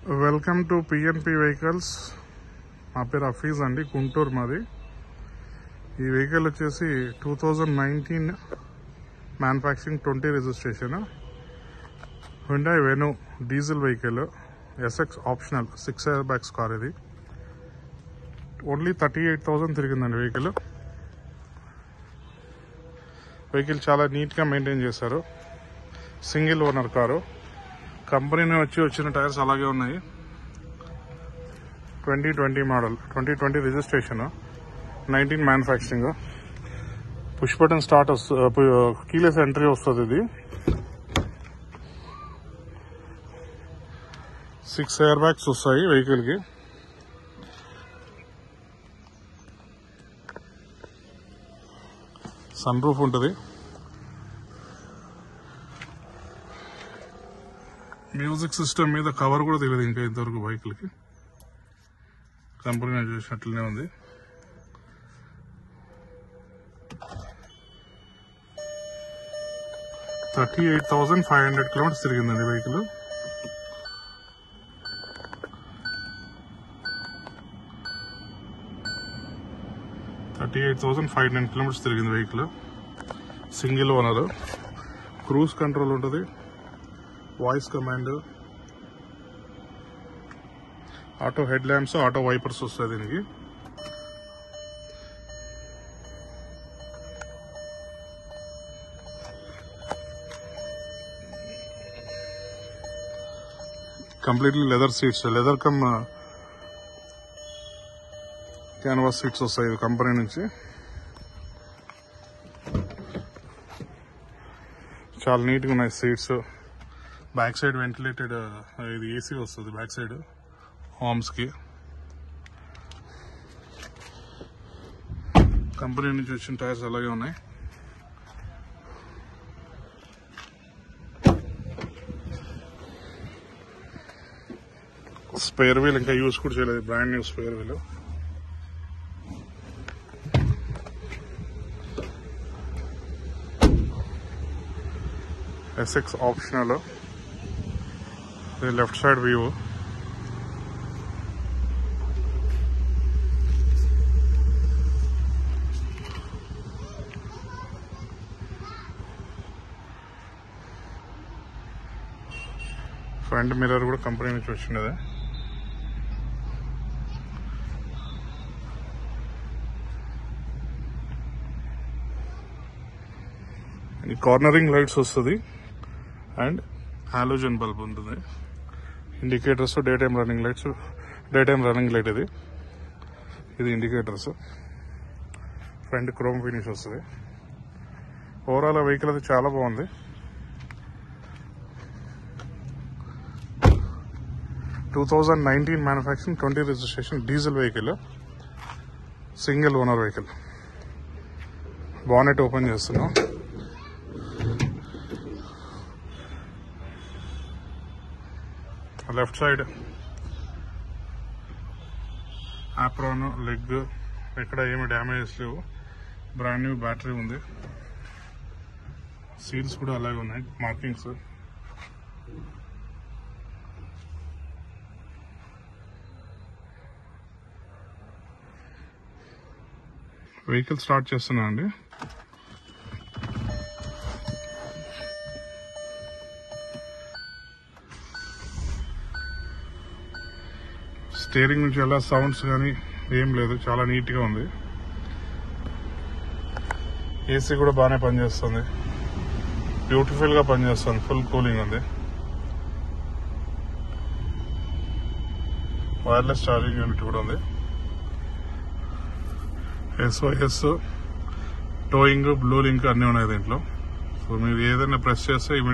Welcome to PNP vehicles. నా పేరు హఫీజ్ అండి, గుంటూరు మాది. ఈ వెహికల్ వచ్చేసి 2019 manufacturing 20 registration Hyundai Venue diesel vehicle, SX optional 6 air bags car. ఇది ఓన్లీ 38,000 తిరిగిందండి. వెహికల్ చాలా నీట్గా మెయింటైన్ చేశారు. Single owner car. కంపెనీ వచ్చిన టైర్స్ అలాగే ఉన్నాయి. 2020 model, 2020 registration, 19 manufacturing. Push button start వస్తుంది, కీలెస్ ఎంట్రీ వస్తుంది. ఇది 6 ఎయిర్ బ్యాగ్స్ వస్తాయి వెహికల్ కి. సన్ రూఫ్ ఉంటుంది. మ్యూజిక్ సిస్టమ్ మీద కవర్ కూడా తెలియదు ఇంకా ఇంతవరకు వెహికల్ కి. కంపెనీ చూసినట్లనే ఉంది. $38,500 కిలోమీటర్స్ తిరిగిందండి వెహికల్. $38,500 కిలోమీటర్స్ తిరిగింది vehicle. Single owner. Cruise control ఉంటుంది, voice command, auto head lamps, auto wipers వస్తాయి దీనికి. Completely leather seats, leather cum canvas seats వస్తాయి కంపెనీ నుంచి. చాలా నీట్గా ఉన్నాయి సీట్స్. బ్యాక్ సైడ్ వెంటిలేటెడ్, ఇది ఏసీ వస్తుంది బ్యాక్ సైడ్ హార్మ్స్ కి. కంపెనీ నుంచి వచ్చిన టైర్స్ అలాగే ఉన్నాయి. స్పేర్ వీల్ ఇంకా యూజ్ కూడా చేయలేదు, brand new spare wheel. SX optional. Left side view. Front mirror కూడా కంపెనీ నుంచి వచ్చినదే. కార్నరింగ్ లైట్స్ వస్తుంది అండ్ హాలోజన్ బల్బ్ ఉంటుంది. Indicators, day time running lights, day time running light ఇది ఇండికేటర్స్. ఫ్రంట్ క్రోమ్ ఫినిష్ వస్తుంది. Overall vehicle అది చాలా బాగుంది. 2019 manufacturing, 20 registration, diesel vehicle, single owner vehicle. Bonnet open చేస్తున్నాం. లెఫ్ట్ సైడ్ ఆప్రాన్, లెగ్ ఎక్కడ ఏమి damages లేవు. బ్రాండ్ న్యూ బ్యాటరీ ఉంది. సీల్స్ కూడా అలాగే ఉన్నాయి, మార్కింగ్స్. వెహికల్ స్టార్ట్ చేస్తున్నా అండి. స్టీరింగ్ నుంచి ఎలా సౌండ్స్ కానీ ఏం లేదు, చాలా నీట్గా ఉంది. ఏసీ కూడా బాగానే పనిచేస్తుంది, బ్యూటిఫుల్గా పనిచేస్తుంది, ఫుల్ కూలింగ్ ఉంది. వైర్లెస్ ఛార్జింగ్ యూనిట్ కూడా ఉంది. SOS, టోయింగ్, బ్లూ లింక్ అన్నీ ఉన్నాయి దీంట్లో. సో మీరు ఏదైనా ప్రెస్ చేస్తే ఇమీడియట్